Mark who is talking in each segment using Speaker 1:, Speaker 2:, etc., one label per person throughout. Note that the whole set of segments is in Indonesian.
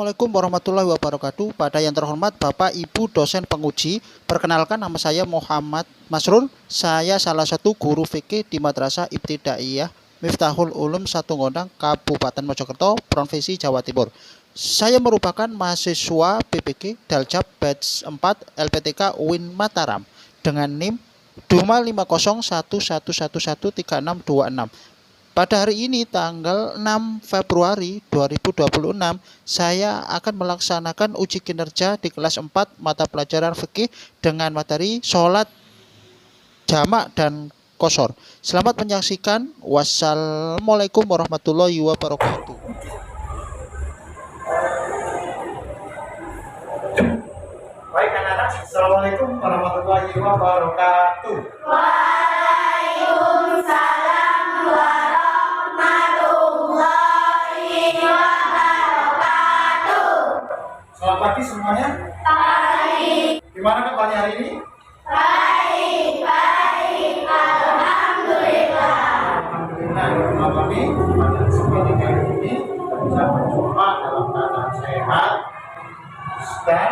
Speaker 1: Assalamualaikum warahmatullahi wabarakatuh. Pada yang terhormat Bapak Ibu dosen penguji, perkenalkan nama saya Muhammad Masrul. Saya salah satu guru fikih di Madrasah Ibtidaiyah Miftahul Ulum Satunggodang, Kabupaten Mojokerto, Provinsi Jawa Timur. Saya merupakan mahasiswa BPG Daljab Batch 4 LPTK UIN Mataram dengan NIM 25011113626. Pada hari ini tanggal 6 Februari 2026, saya akan melaksanakan uji kinerja di kelas 4 mata pelajaran fikih dengan materi sholat jamak dan qashar. Selamat menyaksikan. Wassalamualaikum warahmatullahi wabarakatuh.
Speaker 2: Baik anak-anak, Assalamualaikum warahmatullahi wabarakatuh.
Speaker 3: Waalaikumsalam warahmatullahi wabarakatuh.
Speaker 2: Selamat pagi semuanya.
Speaker 3: Baik,
Speaker 2: Gimana kabarnya hari ini?
Speaker 3: baik, alhamdulillah.
Speaker 2: Alhamdulillah. Kami pada kesempatan kali ini bisa berjumpa dalam keadaan sehat dan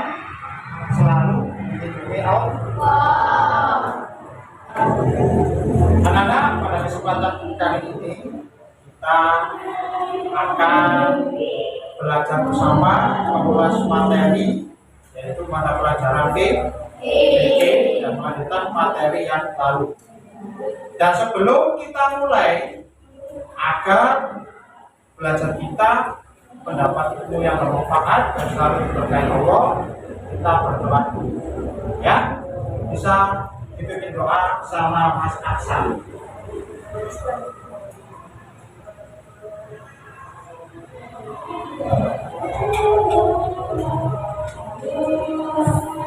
Speaker 2: selalu dilindungi Allah. Anak-anak, pada kesempatan kali ini kita akan belajar bersama mengulas materi, yaitu mata pelajaran fikih dan melanjutkan materi yang lalu. Dan sebelum kita mulai, agar belajar kita mendapat ilmu yang bermanfaat dan selalu diberkahi Allah, kita berdoa dulu. Ya, bisa dipimpin doa sama Mas Aksan.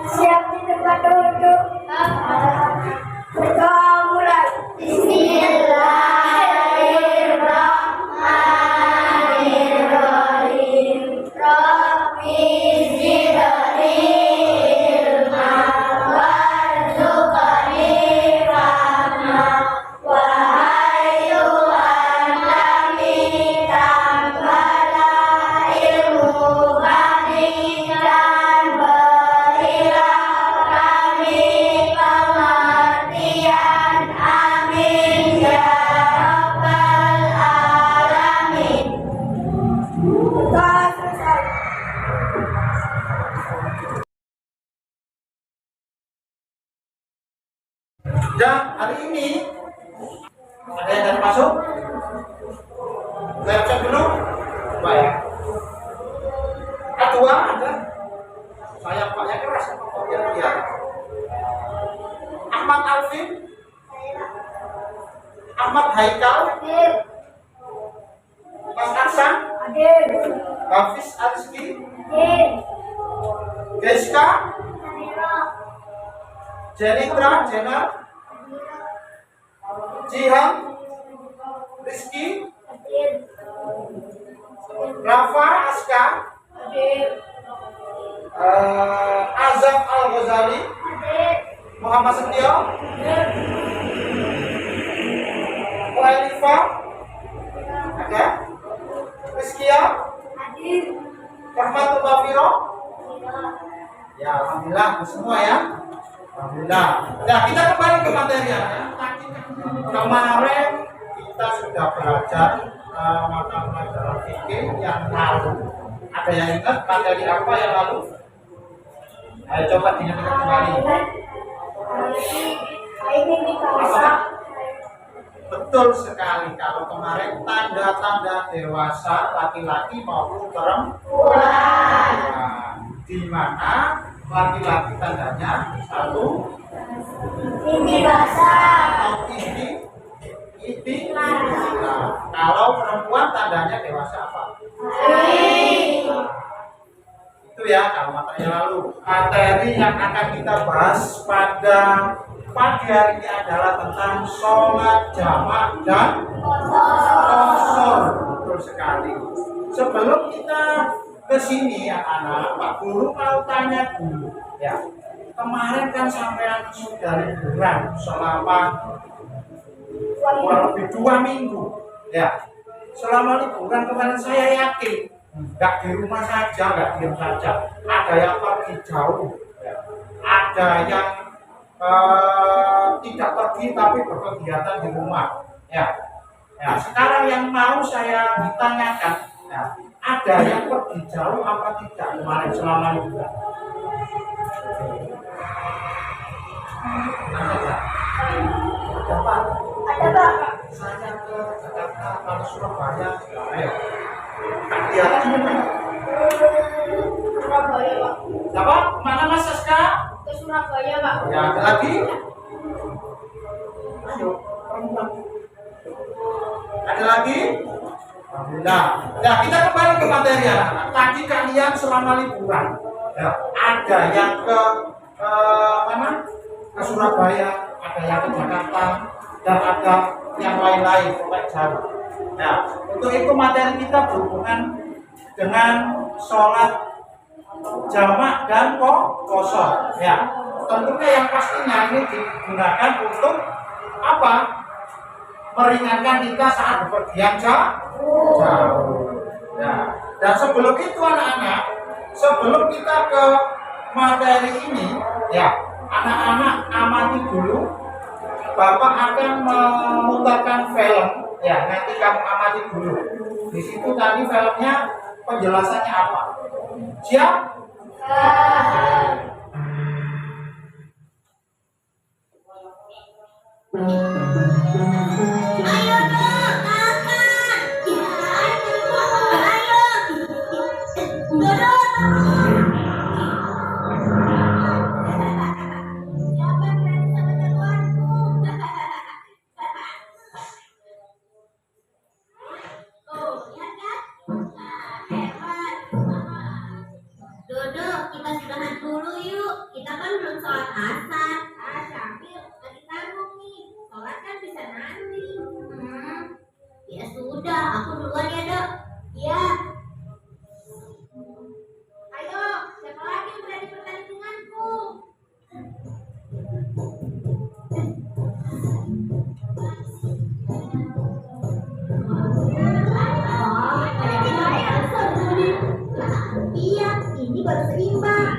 Speaker 3: Siap di tempat duduk. Kita mulai. Bismillahirrahmanirrahim. Rabbi zidni ilman warzuqni fahma wahai Tuhan kami tambahlah ilmu kami dan berilah kami pengertian. Amin ya rabbal alamin.
Speaker 2: Dan hari ini ada yang dari masuk? Saya cek dulu. Baik. Kedua ada. Saya paknya keras. Ya. Ahmad Alvin, Ahmad Haikal, Mas Aksan, Hafiz Arizki, Geska, Jenitra, Jenal, Jihan, Rizky, Rafa, Aska, Azam Al-Ghazali, Muhammad Setio, Mu'alifa, ada, Rizkia, Rahmatul Bafiro. Ya, alhamdulillah semua ya. Alhamdulillah. Nah, kita kembali ke materialnya. Kemarin kita sudah belajar mata pelajaran fikih yang lalu. Ada yang ingat materi apa yang lalu? Ayo coba diingat kembali. Apa? Betul sekali. Kalau kemarin tanda-tanda dewasa laki-laki maupun perempuan. Nah, di mana laki-laki tandanya satu
Speaker 3: Ini basah.
Speaker 2: atau ini. Nah, kalau perempuan tandanya dewasa apa? Nah, itu ya kalau materi lalu. Materi yang akan kita bahas pada pagi hari ini adalah tentang sholat jamak dan qashar. Betul sekali. Sebelum kita ke sini ya anak, Pak Guru mau tanya dulu ya. Kemarin kan sampean sudah liburan selama kurang lebih 2 minggu ya. Selama liburan kemarin saya yakin Nggak di rumah saja, nggak diam saja. Ada yang pergi jauh, ya. Ada yang tidak pergi tapi berkegiatan di rumah. Ya. Ya, sekarang yang mau saya ditanyakan, ya, ada yang pergi jauh apa tidak kemarin selama liburan? Ada. Ada Pak.
Speaker 3: Ada Pak.
Speaker 2: Saya ke Jakarta, ke Surabaya. Ayo. Kegiatan gimana?
Speaker 3: Surabaya Pak.
Speaker 2: Siapa? Mana Mas Saska?
Speaker 3: Ke Surabaya Pak.
Speaker 2: Ya, ada lagi? Ayo, perempuan. Ada lagi? Alhamdulillah. Ya, kita kembali ke materi anak-anak. Tadi kalian selama liburan, ya, ada yang ke mana? Ke Surabaya, ada yang ke Jakarta, dan ada yang lain-lain, sampai Jawa. Ya, untuk itu materi kita berhubungan dengan sholat jamak dan kosor. Ya, tentunya yang pastinya ini digunakan untuk apa? Meringankan kita saat bepergian jauh. Ya. Dan sebelum itu anak-anak, sebelum kita ke materi ini, ya, anak-anak amati dulu. Bapak akan memutarkan film, ya, nanti kamu amati dulu. Di situ tadi filmnya penjelasannya apa? Siap?
Speaker 3: Ayo dong, makan. Ya, ayo. Duduk. Siapa yang berani sama jagoanku? Tuh, lihat kan? Hebat. Duduk, kita istirahat dulu yuk. Kita kan belum sholat asar. Syamil, lagi tanggung nih. Sholat kan bisa nanti. Ya sudah, aku duluan ya dok. Iya. Ayo, siapa lagi yang berani bertanding denganku? Iya, ini baru seimbang.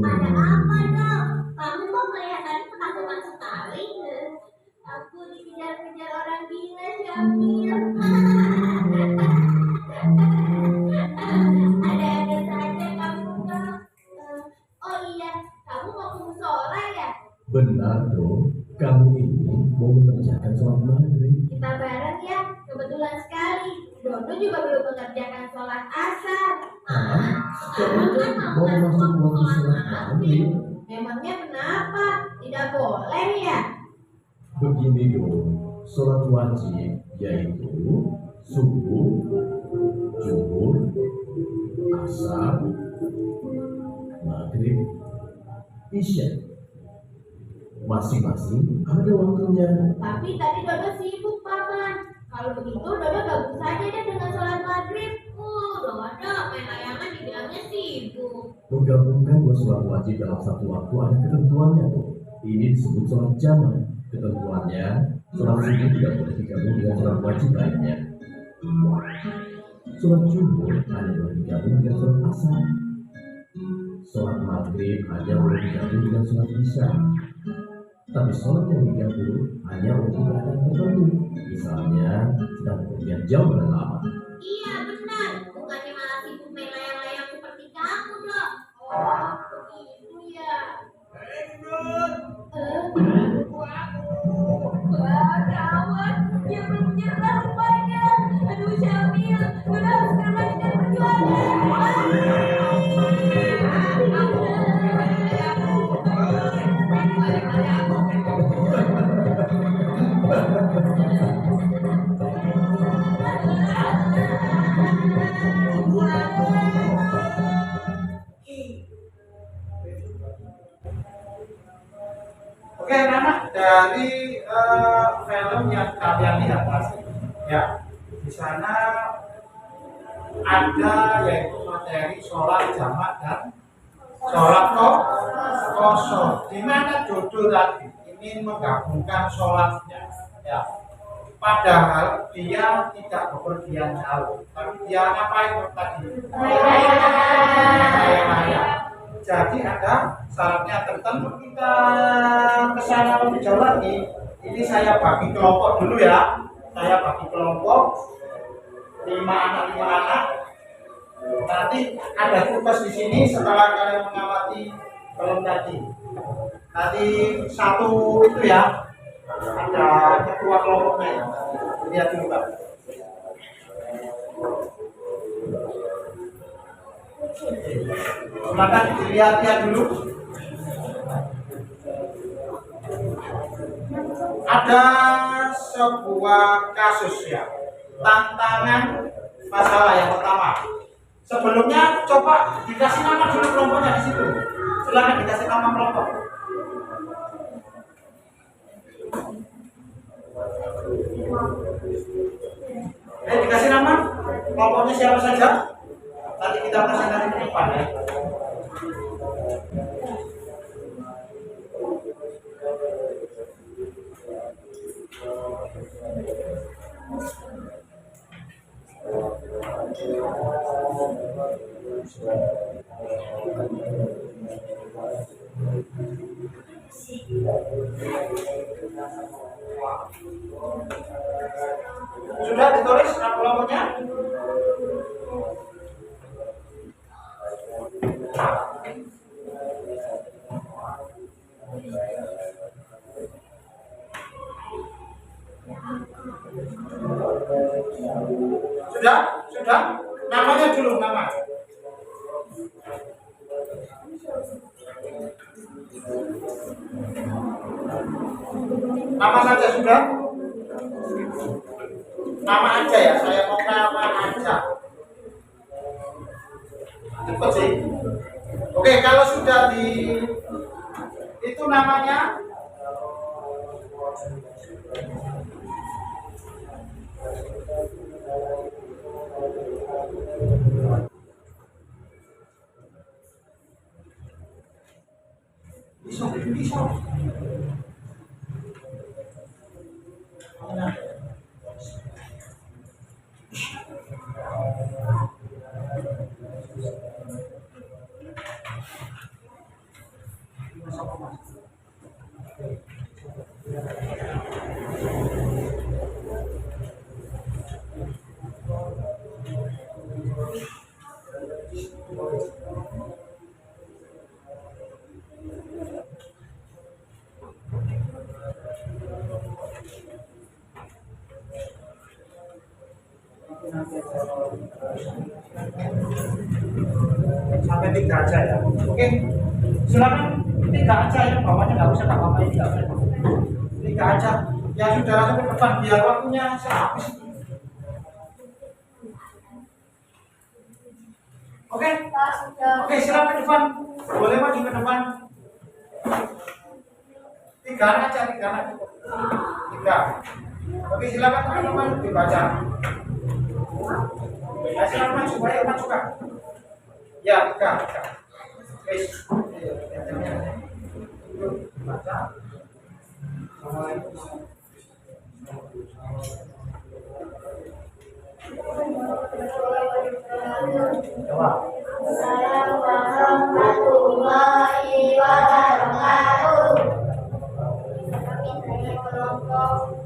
Speaker 3: Ada apa dok? Kamu kok kelihatannya ketakutan sekali? Aku dikejar-kejar orang gila, Syamil. Ada-ada saja kamu dok. Oh iya, kamu mau ke musola ya?
Speaker 4: Benar dong, kamu ini mau mengerjakan sholat maghrib.
Speaker 3: Kita bareng ya, kebetulan sekali. Dodo juga belum mengerjakan sholat asar.
Speaker 4: Sekarang kan mau masuk waktu sholat maghrib.
Speaker 3: Memangnya kenapa? Tidak boleh ya?
Speaker 4: Begini dong, sholat wajib yaitu subuh, zuhur, asar, maghrib, isya. Masing-masing ada waktunya.
Speaker 3: Tapi tadi Dodo sibuk, Paman. Kalau begitu, Dodo gabung saja deh dengan sholat maghrib. Dodo main layangan dibilangnya sibuk.
Speaker 4: Menggabungkan dua sholat wajib dalam satu waktu ada ketentuannya tuh. Ini disebut sholat jamak. Ketentuannya, sholat subuh tidak boleh digabung dengan sholat wajib lainnya. Sholat zuhur hanya boleh digabung dengan sholat asar. Sholat maghrib hanya boleh digabung dengan sholat isya. Tapi sholat yang digabung hanya untuk keadaan tertentu. Misalnya, sedang bepergian jauh dan lama.
Speaker 3: Iya, benar. Bukannya malah sibuk main layang-layang seperti kamu, dok. Oh, begitu ya. Wah, kawan. Dia belum menyerah rupanya. Aduh, Syamil. Dodo harus melanjutkan perjuangan.
Speaker 2: Oke, anak dari film yang kalian lihat pasti, ya di sana ada yaitu materi sholat jamak dan sholat kosor. Di mana Dodo tadi ingin menggabungkan sholatnya, ya. Padahal dia tidak bepergian jauh, tapi dia ngapain tadi? Raya. Jadi ada syaratnya tertentu. Kita kesana lebih jauh lagi. Ini saya bagi kelompok dulu ya. Saya bagi kelompok 5 anak. Nanti ada tugas di sini setelah kalian mengamati film tadi. Nanti satu itu ya. Ada ketua kelompoknya ya. Lihat dulu Pak. Silakan dilihat dulu. Ada sebuah kasus ya. Tantangan masalah yang pertama. Sebelumnya coba dikasih nama dulu kelompoknya di situ. Silakan dikasih nama kelompok. Dikasih nama kelompoknya siapa saja? Nanti kita presentasi ke depan ya. Sudah ditulis nama kelompoknya? Sudah? Namanya dulu nama. Nama saja sudah? Nama aja ya, saya mau nama aja. Cepat sih. Oke, kalau sudah itu namanya bisa. Sampai 3 aja ya. Oke, silakan 3 aja ya, bawahnya nggak usah apa-apa ini nggak usah. 3 aja. Yang sudah langsung ke depan biar waktunya habis. Oke, silakan ke depan. Boleh maju ke depan. 3 aja, 3 aja. 3. Oke, silakan teman-teman dibaca. Ya, silakan maju, maju Kak. Ya, Kak. Baca.
Speaker 3: Assalamualaikum warahmatullahi wabarakatuh. Kami dari kelompok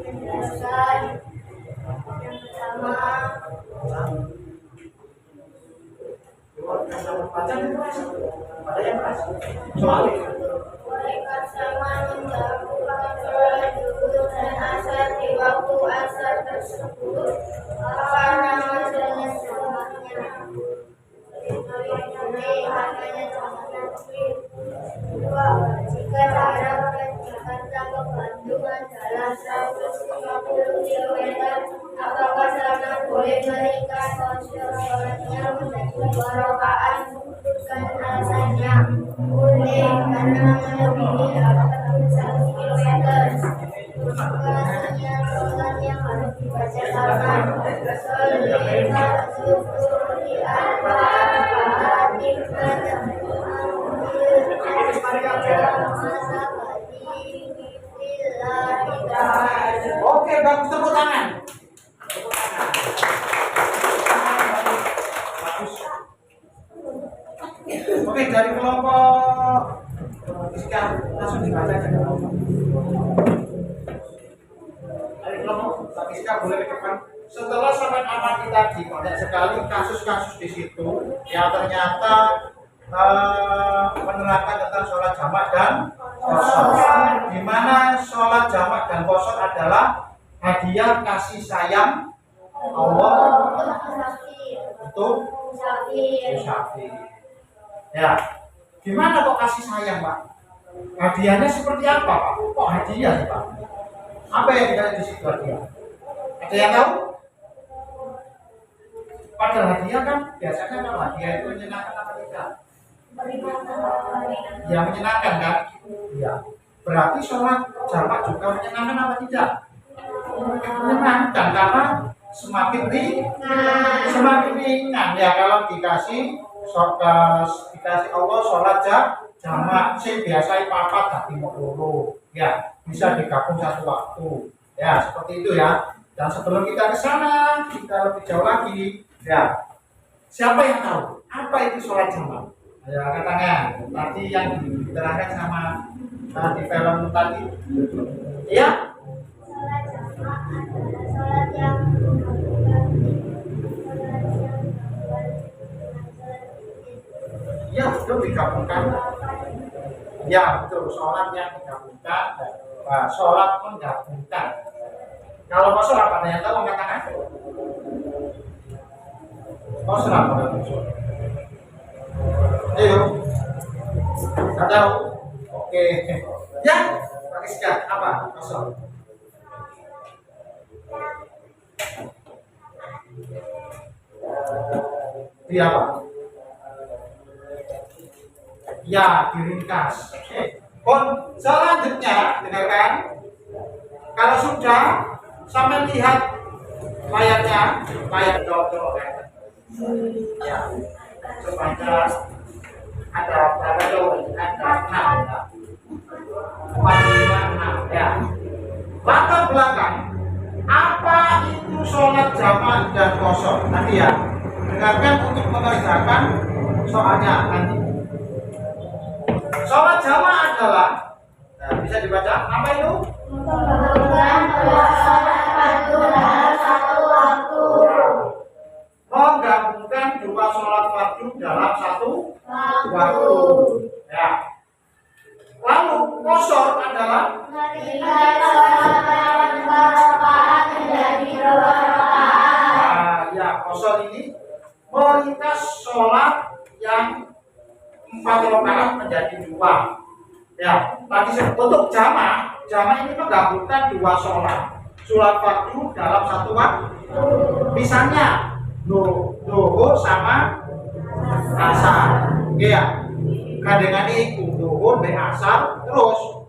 Speaker 3: penjelasan yang pertama. Mereka sama menjalankan sholat zuhur dan asar di waktu asar tersebut. Apa nama jenis sholatnya? Harganya dua. Jika jarak dari Jakarta ke Bandung adalah 150 km, apakah sana boleh meningkat sholatnya menjadi 2 rakaat
Speaker 2: Oke, bagus, tepuk tangan. Bagus. Oke, dari kelompok sekian langsung dibaca aja. Dari kelompok sekian boleh ke depan. Setelah sangat amati tadi, banyak sekali kasus-kasus di situ yang ternyata menerangkan tentang sholat jamak dan qashar. Di mana sholat jamak dan qashar adalah hadiah kasih sayang Allah untuk musafir. Ya, gimana kok kasih sayang, Pak? Hadiahnya seperti apa, Pak? Kok hadiah sih, Pak? Apa yang dikasih di situ hadiah? Ada yang tahu? Padahal hadiah kan biasanya kalau hadiah itu menyenangkan apa tidak? Ya, menyenangkan kan? Iya. Berarti sholat jamak juga menyenangkan apa tidak? Menyenangkan, karena semakin ringan ya kalau dikasih Allah sholat jamak sing biasa papat tapi mau loro ya, bisa digabung satu waktu ya, seperti itu ya. Dan sebelum kita ke sana, kita lebih jauh lagi ya, siapa yang tahu apa itu sholat jamak? Ya, angkat tangan. Tadi yang diterangkan sama di film tadi ya. Ya, betul, digabungkan. Ya, betul, sholat yang digabungkan. Sholat menggabungkan. Kalau qashar apa? Ada yang tahu angkat tangan? Qashar apa? Ayo. Nggak tahu? Oke. Ya, pakai sikat. Apa? Qashar. Dia apa? Ya, diringkas. Selanjutnya, dengarkan. Kalau sudah sampai lihat layarnya, layar jauh-jauh kan? Ya, coba ada berapa jauh? Ada 6. 4, 5, 6. Ya. Latar belakang. Apa itu sholat jamak dan qashar? Nanti ya. Dengarkan untuk mengerjakan soalnya nanti. Sholat jamak adalah, nah, bisa dibaca apa itu? Menggabungkan dua sholat fardu dalam satu waktu. Ya. Lalu qashar adalah ya, qashar ini meringkas sholat yang 4 rakaat menjadi 2. Ya, tadi untuk jamak ini menggabungkan dua sholat fardu dalam satu waktu. Misalnya zuhur sama asar. Oke ya. Gandengan itu zuhur be asar, terus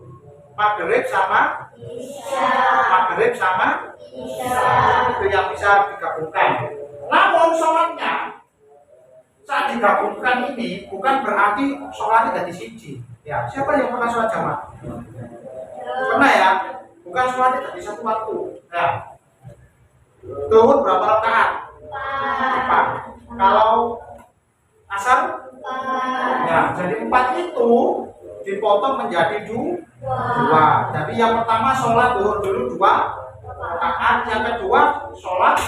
Speaker 2: maghrib sama isya. Itu yang bisa digabungkan. Namun sholatnya saat digabungkan ini bukan berarti sholatnya jadi siji. Ya, siapa yang pernah sholat jamak? Pernah ya? Bukan sholatnya jadi satu waktu. Ya. Zuhur berapa rakaat? 4. Kalau asar? Ya, jadi 4 itu dipotong menjadi 2. Jadi yang pertama sholat zuhur dulu 2 rakaat, yang kedua sholat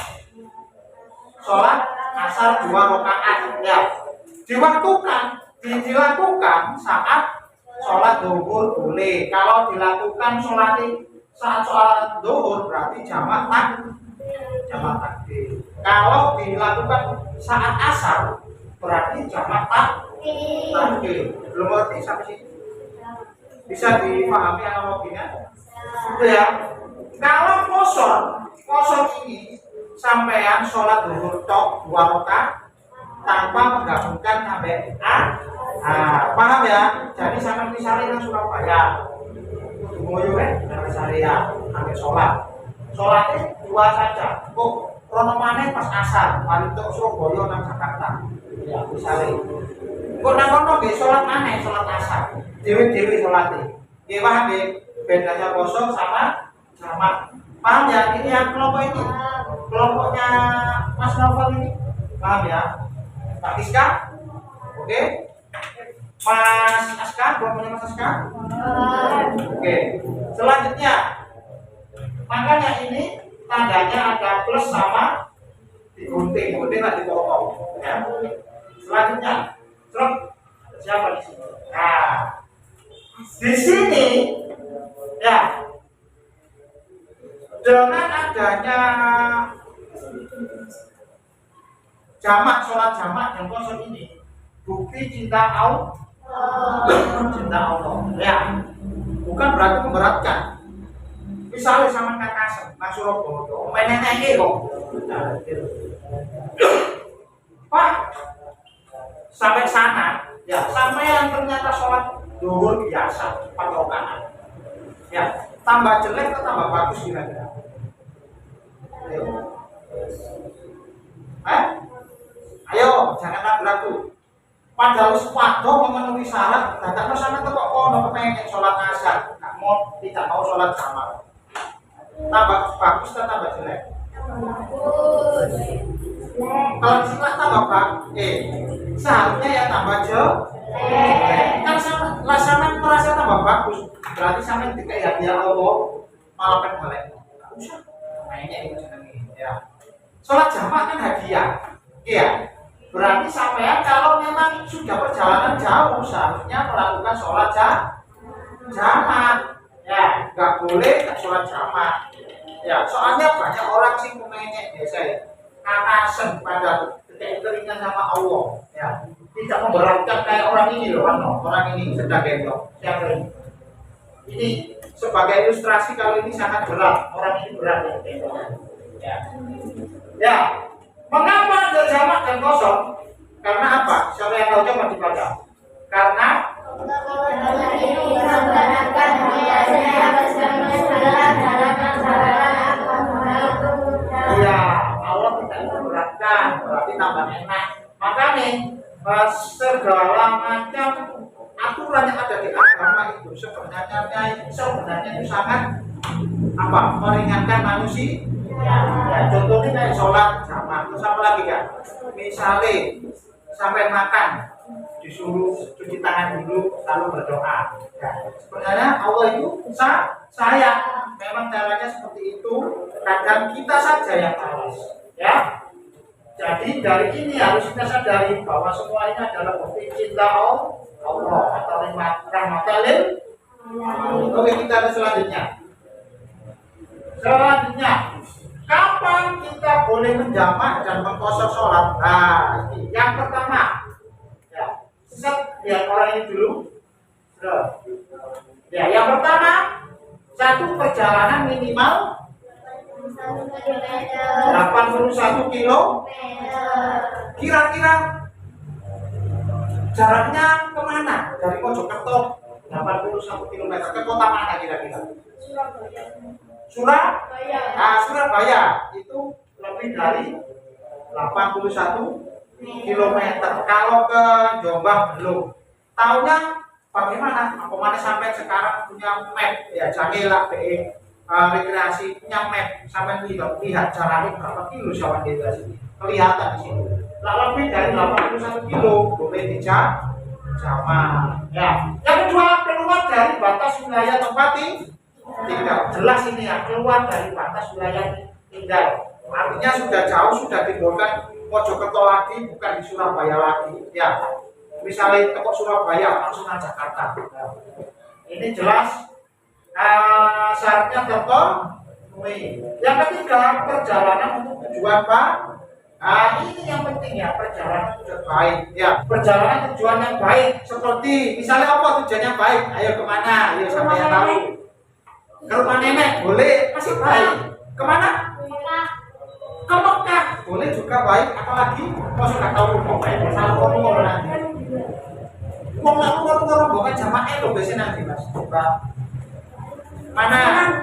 Speaker 2: asar 2 rakaat. Ya, dilakukan saat sholat zuhur boleh. Kalau dilakukan saat sholat zuhur berarti jamak takdim. Kalau dilakukan saat asar berarti jamak takdim. Belum ngerti sampai sini? Bisa dipahami analoginya? Itu ya. Kalau qashar ini sampean sholat zuhur tok 2 rakaat tanpa menggabungkan sampai paham ya? Jadi sampai misalnya nang Surabaya ngoyo kan misalnya ya sampai sholatnya 2 saja cukup. rono maneh pas asar, mari tok Surabaya nang Jakarta. Ya, misale. Kok nang kono nggih salat maneh, salat asar. Dewe-dewe salate. Nggih paham nggih? Bedanya kosong sama jamak. Paham ya? Ini yang kelompok ini. Kelompoknya Mas Novel ini. Paham ya? Pak Kiska? Oke. Mas Aska, kelompoknya Mas Aska? Oke. Selanjutnya, makanya ini tandanya ada plus sama digunting, gunting nggak dipotong. Ya. Selanjutnya, terus siapa di sini? Nah, di sini, ya, dengan adanya jamak, sholat jamak dan kosong ini, bukti cinta Allah. Cinta Allah, ya, bukan berarti memberatkan. Misalnya sama kakak Mas Surabaya, nenek kok, Pak, sampai sana, ya, sampai yang ternyata sholat zuhur biasa, 4 rakaat, ya, tambah jelek atau tambah bagus kira-kira? Ayo, ayo, jangan ragu-ragu. Padahal sepatu memenuhi syarat, datang ke sana kok kepengen sholat asar, tidak mau sholat jamak. Tambah bagus atau tambah jelek? Kalau silat tambah bagus, seharusnya ya tambah jelek. Kan sama merasa tambah bagus, berarti sama ketika hadiah Allah malah pengelek. Nggak usah, mainnya itu ya. Sholat jamak kan hadiah, iya. Berarti sampean kalau memang sudah perjalanan jauh seharusnya melakukan sholat jamak, ya, nggak boleh nggak sholat jamak, ya. Soalnya banyak orang sih memenyek biasa ya, kakasen pada keinginan sama Allah, ya, tidak memberatkan kayak orang ini loh, orang ini sedang gendong, siapa ini? Ini sebagai ilustrasi kalau ini sangat berat, orang ini berat ya gendong, ya, ya. Mengapa ada jamak dan kosong? Karena apa? Siapa yang tahu coba dibaca. Karena iya, Allah tidak memberatkan, berarti tambah enak. Makanya segala macam aturan yang ada di agama itu sebenarnya itu sangat apa? Meringankan manusia. Ya, contohnya kayak sholat jamak, terus apa lagi kan? Misalnya sampai makan disuruh cuci tangan dulu lalu berdoa. Ya, sebenarnya Allah itu saya memang caranya seperti itu. Kadang kita saja yang malas, ya. Jadi dari ini harus kita sadari bahwa semua ini adalah bukti cinta Allah atau rahmatil. Oke, kita ke selanjutnya. Kapan kita boleh menjamak dan mengkosor sholat? Nah, ini yang pertama, ya, lihat orang ini dulu. Ya, yang pertama, satu perjalanan minimal 81 kilo. Kira-kira jaraknya kemana? Dari Mojokerto 81 km ke kota mana kira-kira? Surabaya. Nah, Surabaya itu lebih dari 81 km. Kalau ke Jombang belum. Tahunya bagaimana? Aku mana sampai sekarang punya map ya, Jangela PE rekreasi punya map sampai lihat jaraknya berapa kilo sama di sini. Kelihatan di sini. Lebih dari 81 kilo boleh jamak. Ya. Yang kedua, keluar dari batas wilayah tempat tinggal. Jelas ini ya, keluar dari batas wilayah tinggal. Artinya sudah jauh, sudah timbulkan Mojokerto lagi, bukan di Surabaya lagi. Ya, misalnya ke Surabaya langsung ke Jakarta. Nah, ini jelas syaratnya terpenuhi. Yang ketiga, perjalanan untuk tujuan Pak. Nah, ini yang penting ya, perjalanan tujuan baik. Ya, perjalanan tujuan yang baik. Seperti misalnya apa tujuannya baik? Ayo kemana? Ayo sampai yang tahu. Ke rumah nenek boleh, masih baik. Kemana? Ke Mekah boleh juga baik. Apalagi mau sudah tahu rumah salah ngomong nanti. Ngomong rombongan jamaah lo biasanya nanti mas. Coba mana?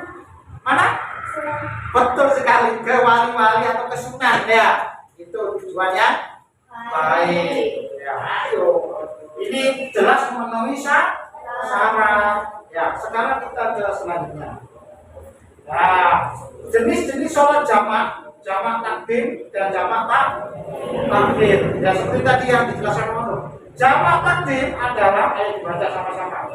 Speaker 2: Betul sekali, ke wali-wali atau ke sunnah ya. Itu tujuannya baik. Ya, ayo. Ini jelas memenuhi syarat. Ya, sekarang kita ke selanjutnya. Nah, jenis-jenis sholat jamak takdim dan jamak takdir. Ya, seperti tadi yang dijelaskan dulu. Jamak takdim adalah, ayo dibaca sama-sama.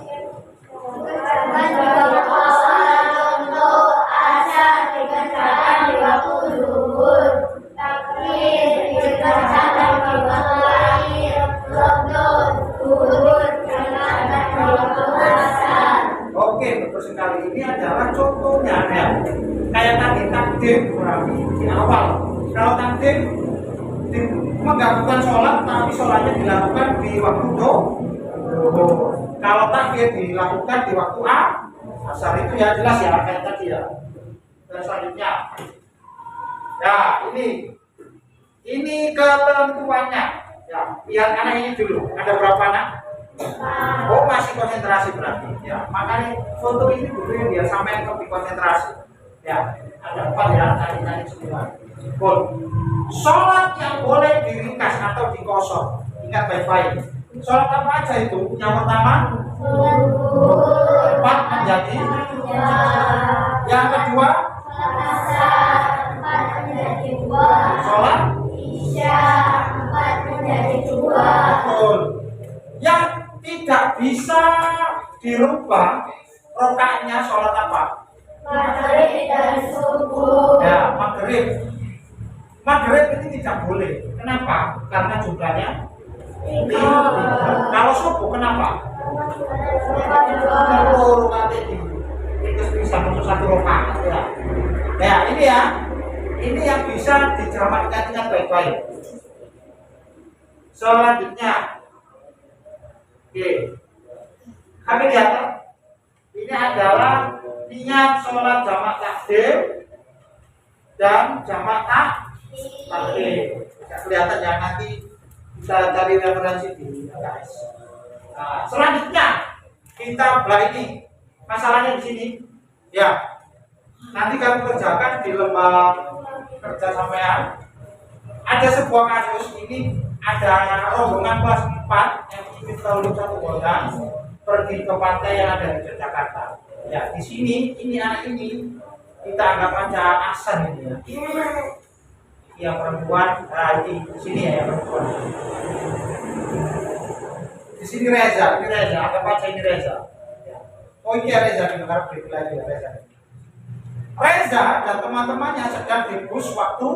Speaker 2: Oke, betul sekali. Ini adalah contohnya ya. Kayak tadi takdim berarti di awal. Kalau takdim menggabungkan sholat, tapi sholatnya dilakukan di waktu duhur. Kalau takdir dilakukan di waktu asar, itu ya jelas ya kayak tadi ya. Dan selanjutnya, ya ini ketentuannya. Ya, lihat anak ini dulu. Ada berapa anak? Oh, masih konsentrasi berarti. Ya, makanya foto ini dulu ya biar sampai lebih konsentrasi. Ya, ada 4 ya tadi semua. Sholat yang boleh diringkas atau dikosor. Ingat baik-baik. Sholat apa aja itu? Yang pertama, 4 menjadi. Yang kedua, sholat betul. Yang tidak bisa dirubah rokaatnya sholat apa?
Speaker 3: Maghrib dan subuh.
Speaker 2: Ya, maghrib. Maghrib ini tidak boleh. Kenapa? Karena jumlahnya 3. Kalau subuh kenapa? Rokaatnya itu bisa masuk 1 rokaat. Ya. Ya, ini ya. Ini yang bisa dijamakkan dengan baik-baik. Selanjutnya, oke, kami lihat ini adalah niat sholat jamak takdim dan jamak takdim. Bisa kelihatan ya, nanti kita cari referensi di guys. Nah, selanjutnya kita belah ini masalahnya di sini. Ya, nanti kami kerjakan di lembar kerja sampean. Ada sebuah kasus ini, ada rombongan kelas 4 yang ingin lulus 1 bulan pergi ke pantai yang ada di Yogyakarta. Ya, di sini ini anak ini kita anggap aja Ahsan ini ya. Yang perempuan, nah di sini ya yang perempuan. Di sini Reza, anggap aja ini Reza. Oh iya Reza, kita harus beri lagi ya Reza. Reza dan teman-temannya sedang di bus waktu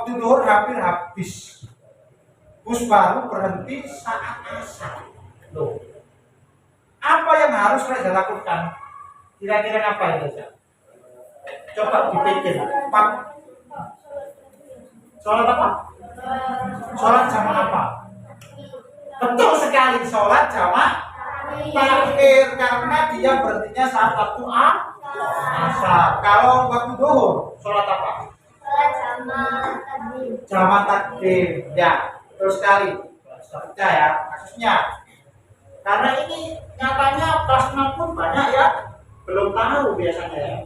Speaker 2: duhur hampir habis. Bus baru berhenti saat asar. Loh, apa yang harus Reza lakukan? Kira-kira apa ya Reza? Coba dipikir. Pak, sholat apa? Sholat jamak apa? Betul sekali, sholat jamak takdir, karena dia berhentinya saat waktu asar. Kalau waktu duhur, sholat apa? Jamak takdim. Ya, terus sekali. Baca ya kasusnya. Karena ini nyatanya kelas 6 pun banyak ya belum tahu biasanya ya.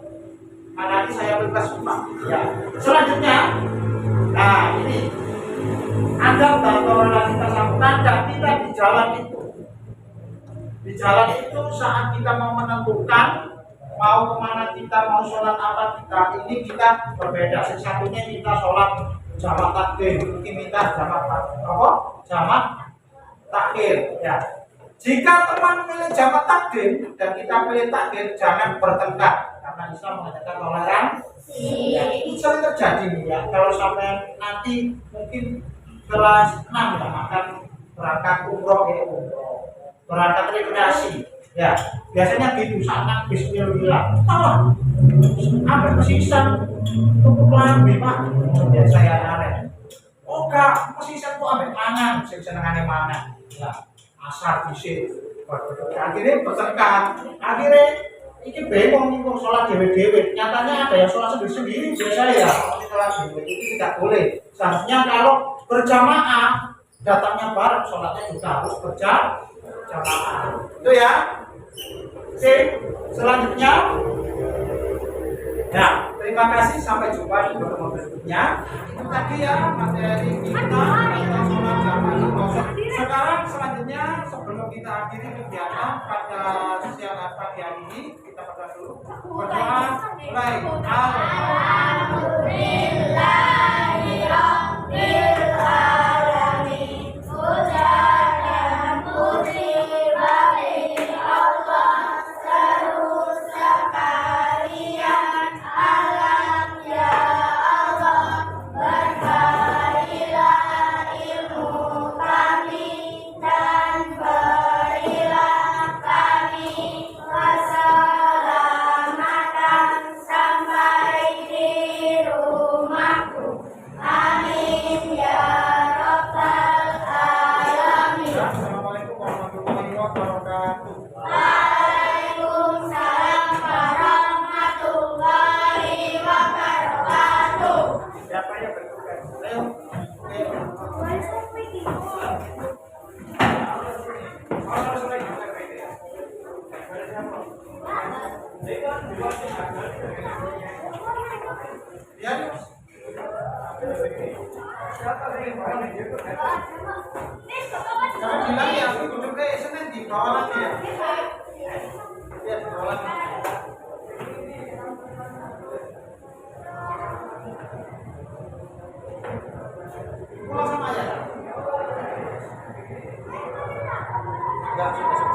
Speaker 2: Nanti saya beri kelas 4. Ya. Selanjutnya, nah ini ada orang kita sambungkan dan kita di jalan itu. Di jalan itu saat kita mau menentukan mau kemana kita, mau sholat apa ini kita berbeda. Satunya kita sholat jamak takdir, mungkin kita jamak takdir. Ya. Jika teman pilih jamak takdir dan kita pilih takdir, jangan bertengkar karena Islam mengatakan toleransi. Ya, ini sering terjadi nih ya. Kalau sampai nanti mungkin kelas 6 ya akan berangkat umroh berangkat rekreasi. Ya, biasanya gitu saat bismillah. Ambil kesisan untuk lambe Pak. Ya saya arek. Oh Kak, kesisan kok ambil mangan, sing senengane mangan. Ya, asar dhisik. Akhirnya bertengkar. Akhirnya ini bingung nih sholat dewe-dewe. Nyatanya ada yang sholat sendiri-sendiri biasa ya. Sholat dewe itu tidak boleh. Seharusnya kalau berjamaah datangnya bareng, sholatnya juga harus berjamaah. Itu ya. Oke, selanjutnya Nah, terima kasih, sampai jumpa di pertemuan berikutnya. Itu tadi ya materi kita tentang sholat jamaah kosong. Sekarang selanjutnya sebelum kita akhiri kegiatan pada siang pagi hari ini, kita berdoa dulu. Berdoa mulai. Assalamualaikum warahmatullahi wabarakatuh. Siapa yang bertugas? Ayo. Jangan bilang ya, aku duduk ke Senin di bawah lagi ya. Iya, di bawah lagi. Pulang sama aja. Enggak, sudah.